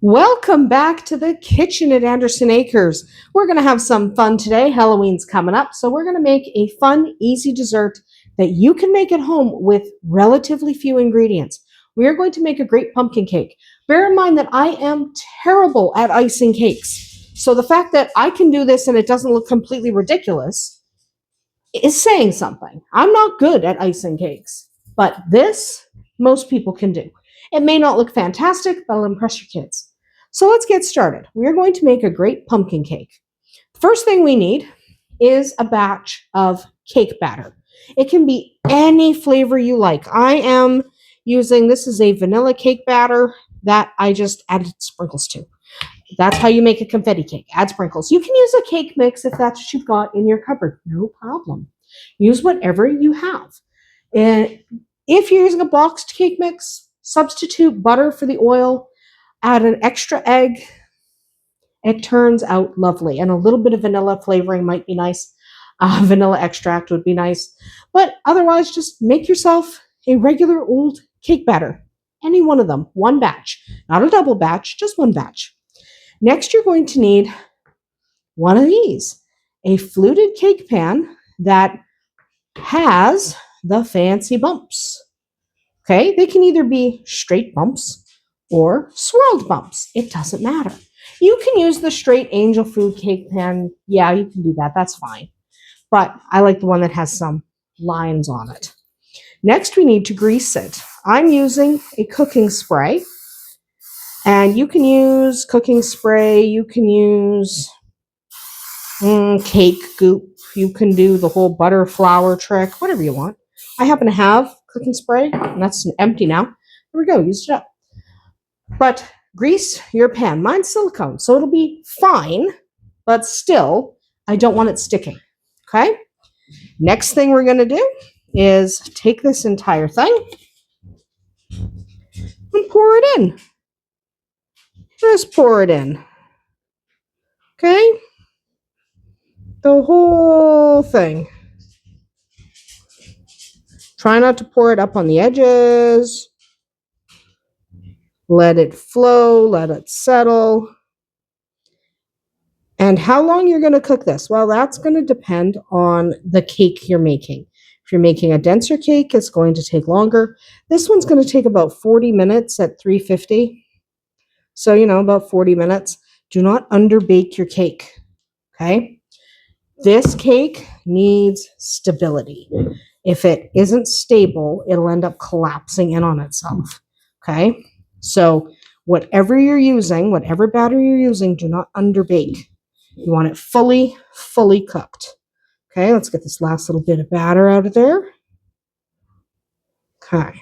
Welcome back to the kitchen at Anderson Acres. We're going to have some fun today. Halloween's coming up, so we're going to make a fun, easy dessert that you can make at home with relatively few ingredients. We are going to make a great pumpkin cake. Bear in mind that I am terrible at icing cakes. So the fact that I can do this and it doesn't look completely ridiculous is saying something. I'm not good at icing cakes, but this most people can do. It may not look fantastic, but it'll impress your kids. So let's get started. We're going to make a great pumpkin cake. First thing we need is a batch of cake batter. It can be any flavor you like. I am using, this is a vanilla cake batter that I just added sprinkles to. That's how you make a confetti cake. Add sprinkles. You can use a cake mix if that's what you've got in your cupboard. No problem. Use whatever you have. And if you're using a boxed cake mix, substitute butter for the oil. Add an extra egg. It turns out lovely. And a little bit of vanilla flavoring might be nice. Vanilla extract would be nice. But otherwise, just make yourself a regular old cake batter. Any one of them. One batch. Not a double batch, just one batch. Next, you're going to need one of these. A fluted cake pan that has the fancy bumps. Okay? They can either be straight bumps or swirled bumps. It doesn't matter. You can use the straight angel food cake pan. Yeah, you can do that. That's fine. But I like the one that has some lines on it. Next, we need to grease it. I'm using a cooking spray. And you can use cooking spray. You can use cake goop. You can do the whole butter flour trick, whatever you want. I happen to have cooking spray, and that's empty now. There we go. Used it up. But grease your pan. Mine's silicone, so it'll be fine, but still, I don't want it sticking. Okay? Next thing we're going to do is take this entire thing and pour it in. Just pour it in. Okay? The whole thing. Try not to pour it up on the edges. Let it flow, let it settle. And how long you're going to cook this? Well, that's going to depend on the cake you're making. If you're making a denser cake, it's going to take longer. This one's going to take about 40 minutes at 350. So, about 40 minutes. Do not underbake your cake, okay? This cake needs stability. If it isn't stable, it'll end up collapsing in on itself, okay? So whatever you're using, whatever batter you're using, do not underbake. You want it fully cooked. Okay, let's get this last little bit of batter out of there. Okay.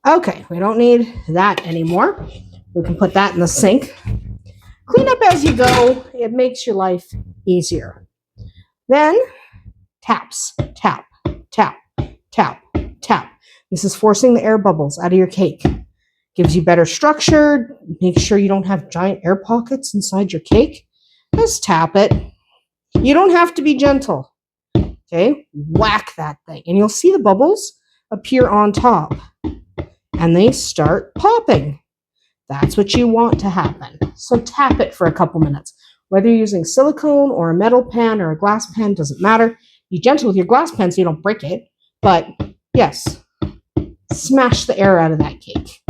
Okay, we don't need that anymore. We can put that in the sink. Clean up as you go. It makes your life easier. Then, taps, tap, tap, tap, tap. This is forcing the air bubbles out of your cake. Gives you better structure. Make sure you don't have giant air pockets inside your cake. Just tap it. You don't have to be gentle. Okay? Whack that thing. And you'll see the bubbles appear on top. And they start popping. That's what you want to happen. So tap it for a couple minutes. Whether you're using silicone or a metal pan or a glass pan, doesn't matter. Be gentle with your glass pan so you don't break it. But yes, smash the air out of that cake.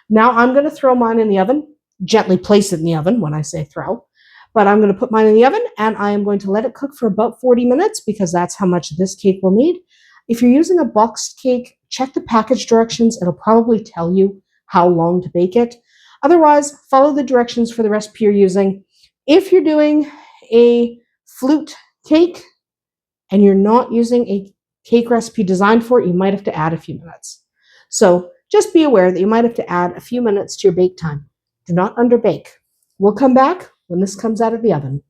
Now I'm going to throw mine in the oven. Gently place it in the oven when I say throw. But I'm going to put mine in the oven and I am going to let it cook for about 40 minutes because that's how much this cake will need. If you're using a boxed cake, check the package directions. It'll probably tell you how long to bake it. Otherwise, follow the directions for the recipe you're using. If you're doing a flute cake and you're not using a cake recipe designed for it, you might have to add a few minutes. So just be aware that you might have to add a few minutes to your bake time. Do not underbake. We'll come back when this comes out of the oven.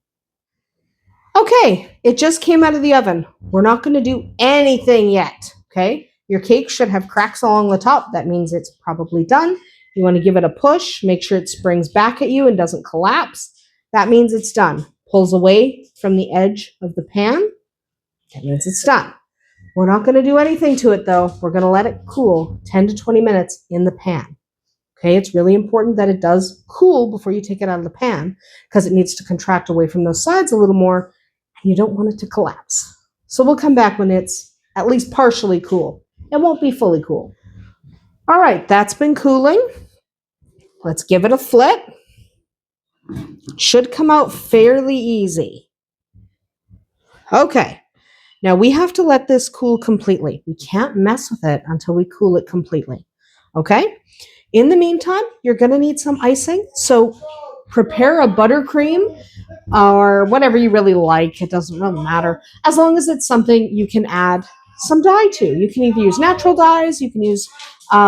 Okay, it just came out of the oven. We're not going to do anything yet, okay? Your cake should have cracks along the top. That means it's probably done. You want to give it a push. Make sure it springs back at you and doesn't collapse. That means it's done. Pulls away from the edge of the pan. That means it's done. We're not going to do anything to it though. We're going to let it cool 10 to 20 minutes in the pan. Okay, it's really important that it does cool before you take it out of the pan because it needs to contract away from those sides a little more and you don't want it to collapse. So we'll come back when it's at least partially cool. It won't be fully cool. All right, that's been cooling. Let's give it a flip. Should come out fairly easy. Okay, now we have to let this cool completely. We can't mess with it until we cool it completely. Okay? In the meantime, you're going to need some icing. So prepare a buttercream or whatever you really like. It doesn't really matter. As long as it's something you can add some dye to. You can either use natural dyes, you can use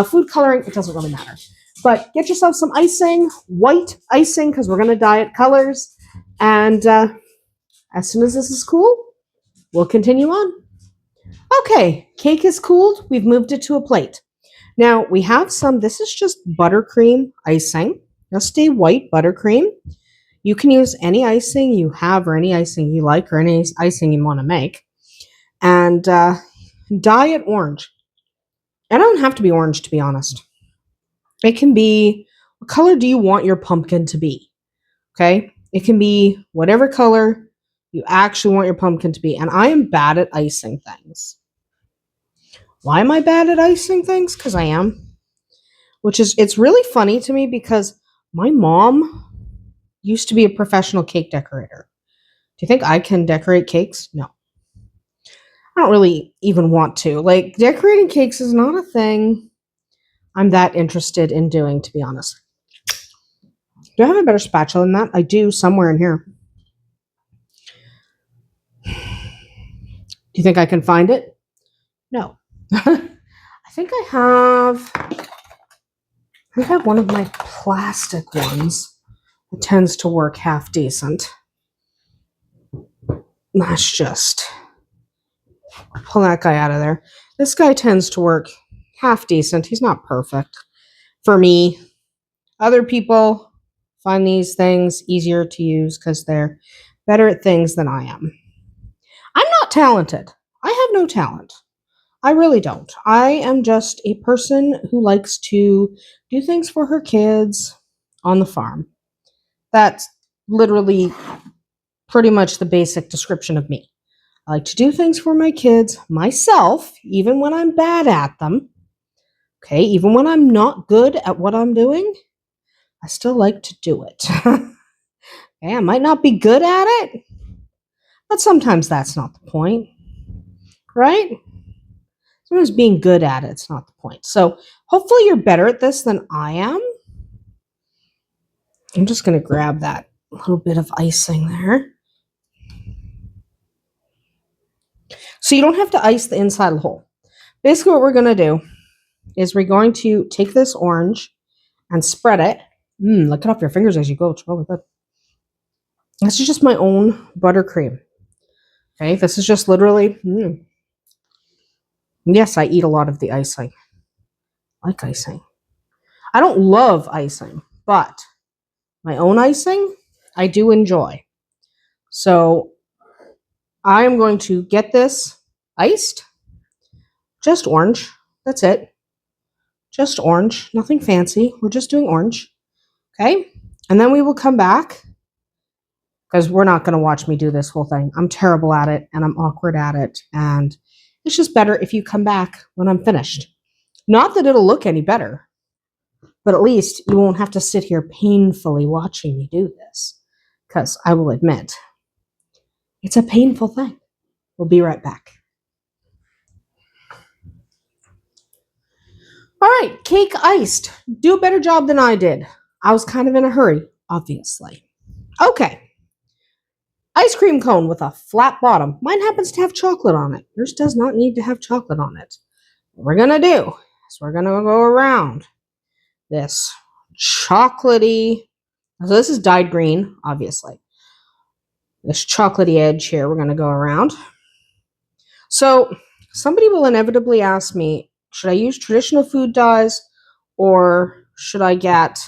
food coloring. It doesn't really matter. But get yourself some icing, white icing, because we're going to dye it colors. And as soon as this is cool, we'll continue on. Okay, cake is cooled. We've moved it to a plate. Now we have some, this is just buttercream icing, just a white buttercream. You can use any icing you have or any icing you like or any icing you want to make. And dye it orange. It doesn't have to be orange, to be honest. It can be, what color do you want your pumpkin to be? Okay, it can be whatever color you actually want your pumpkin to be. And I am bad at icing things. Why am I bad at icing things? Because I am. It's really funny to me because my mom used to be a professional cake decorator. Do you think I can decorate cakes? No. I don't really even want to. Like, decorating cakes is not a thing I'm that interested in doing, to be honest. Do I have a better spatula than that? I do, somewhere in here. Do you think I can find it? No. I think I have one of my plastic ones. It tends to work half decent. Let's just pull that guy out of there. This guy tends to work half decent. He's not perfect for me. Other people find these things easier to use because they're better at things than I am. I'm not talented. I have no talent. I really don't. I am just a person who likes to do things for her kids on the farm. That's literally pretty much the basic description of me. I like to do things for my kids myself, even when I'm bad at them. Okay, even when I'm not good at what I'm doing, I still like to do it. Okay, I might not be good at it, but sometimes that's not the point, right? Sometimes being good at it's not the point. So hopefully you're better at this than I am. I'm just going to grab that little bit of icing there. So you don't have to ice the inside of the hole. Basically what we're going to do is we're going to take this orange and spread it. Lick it off your fingers as you go. It's really good. This is just my own buttercream. Okay, this is just literally, Yes, I eat a lot of the icing. I like icing. I don't love icing, but my own icing, I do enjoy. So I am going to get this iced. Just orange. That's it. Just orange. Nothing fancy. We're just doing orange. Okay? And then we will come back because we're not going to watch me do this whole thing. I'm terrible at it and I'm awkward at it. And it's just better if you come back when I'm finished. Not that it'll look any better, but at least you won't have to sit here painfully watching me do this. Because I will admit, it's a painful thing. We'll be right back. All right, cake iced. Do a better job than I did. I was kind of in a hurry, obviously. Okay. Ice cream cone with a flat bottom. Mine happens to have chocolate on it. Yours does not need to have chocolate on it. What we're going to do is we're going to go around this chocolatey. So this is dyed green, obviously. This chocolatey edge here we're going to go around. So somebody will inevitably ask me, should I use traditional food dyes or should I get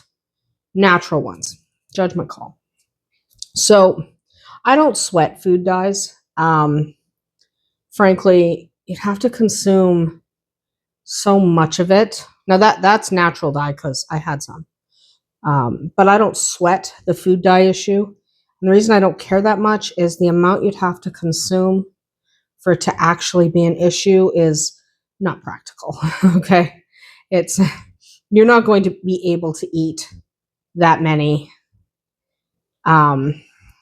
natural ones? Judgment call. So I don't sweat food dyes. Frankly, you'd have to consume so much of it. Now that's natural dye because I had some. But I don't sweat the food dye issue. And the reason I don't care that much is the amount you'd have to consume for it to actually be an issue is not practical. Okay. It's, you're not going to be able to eat that many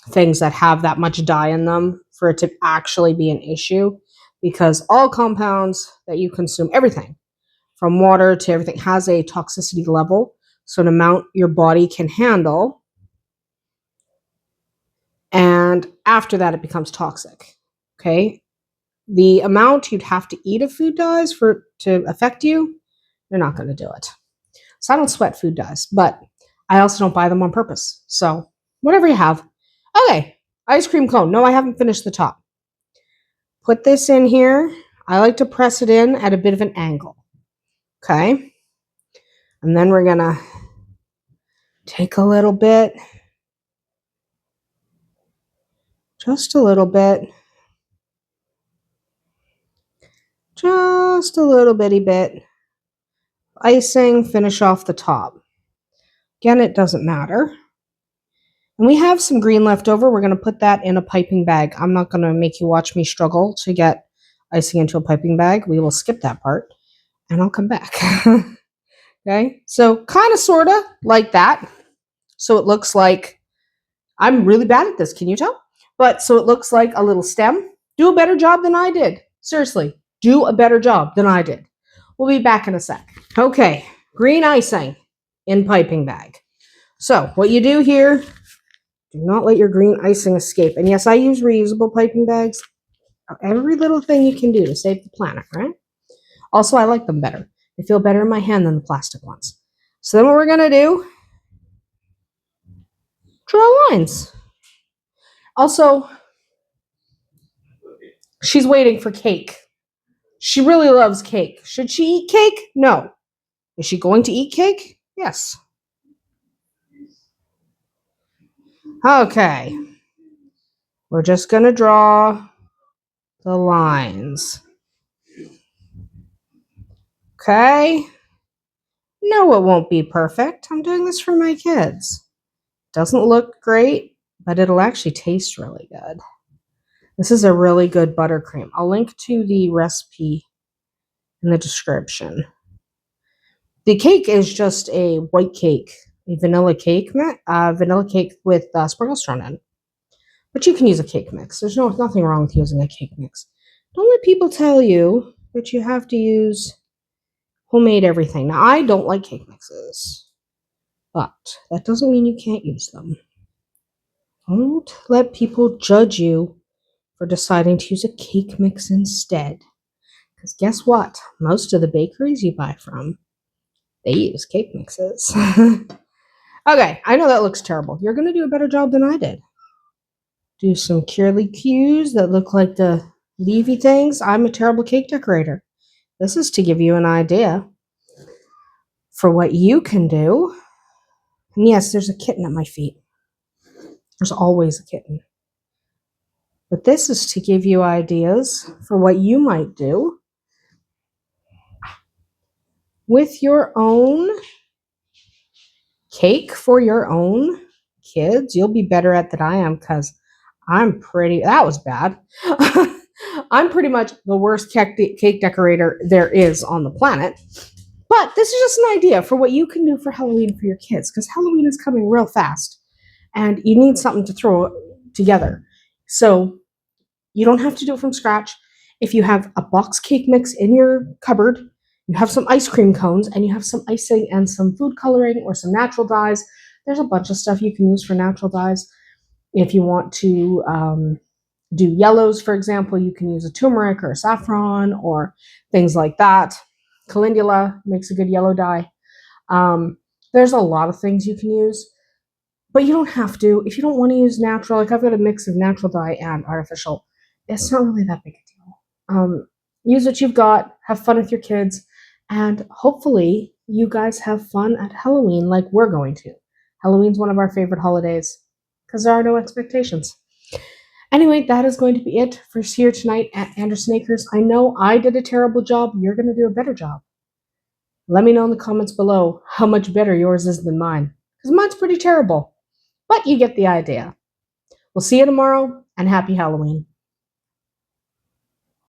things that have that much dye in them for it to actually be an issue, because all compounds that you consume, everything from water to everything, has a toxicity level. So an amount your body can handle. And after that, it becomes toxic. Okay. The amount you'd have to eat of food dyes for it to affect you, you're not going to do it. So I don't sweat food dyes, but I also don't buy them on purpose. So whatever you have. Okay. Ice cream cone. No, I haven't finished the top. Put this in here. I like to press it in at a bit of an angle. Okay. And then we're going to take a little bit, just a little bit, just a little bitty bit. Icing, finish off the top. Again, it doesn't matter. And we have some green left over. We're going to put that in a piping bag. I'm not going to make you watch me struggle to get icing into a piping bag. We will skip that part and I'll come back. Okay, so kind of, sort of like that. So it looks like, I'm really bad at this, can you tell? But so it looks like a little stem. Do a better job than I did. Seriously, do a better job than I did. We'll be back in a sec. Okay, green icing in piping bag. So what you do here, do not let your green icing escape. And yes, I use reusable piping bags. Every little thing you can do to save the planet, right? Also, I like them better. They feel better in my hand than the plastic ones. So then what we're going to do, draw lines. Also, she's waiting for cake. She really loves cake. Should she eat cake? No. Is she going to eat cake? Yes. Okay. We're just going to draw the lines. Okay. No, it won't be perfect. I'm doing this for my kids. Doesn't look great, but it'll actually taste really good. This is a really good buttercream. I'll link to the recipe in the description. The cake is just a white cake, a vanilla cake with sprinkles thrown in. But you can use a cake mix. There's nothing wrong with using a cake mix. Don't let people tell you that you have to use homemade everything. Now, I don't like cake mixes, but that doesn't mean you can't use them. Don't let people judge you for deciding to use a cake mix instead. Because guess what? Most of the bakeries you buy from, they use cake mixes. Okay, I know that looks terrible. You're going to do a better job than I did. Do some curly cues that look like the leafy things. I'm a terrible cake decorator. This is to give you an idea for what you can do. And yes, there's a kitten at my feet. There's always a kitten. But this is to give you ideas for what you might do with your own cake for your own kids. You'll be better at than I am, because that was bad. I'm pretty much the worst cake decorator there is on the planet. But this is just an idea for what you can do for Halloween for your kids, because Halloween is coming real fast and you need something to throw together. So you don't have to do it from scratch. If you have a box cake mix in your cupboard, you have some ice cream cones, and you have some icing and some food coloring or some natural dyes. There's a bunch of stuff you can use for natural dyes. If you want to do yellows, for example, you can use a turmeric or a saffron or things like that. Calendula makes a good yellow dye. There's a lot of things you can use, but you don't have to. If you don't want to use natural, like I've got a mix of natural dye and artificial, it's not really that big a deal. Use what you've got, have fun with your kids, and hopefully you guys have fun at Halloween like we're going to. Halloween's one of our favorite holidays because there are no expectations. Anyway, that is going to be it for here tonight at Anderson Acres. I know I did a terrible job. You're going to do a better job. Let me know in the comments below how much better yours is than mine, because mine's pretty terrible. But you get the idea. We'll see you tomorrow, and happy Halloween.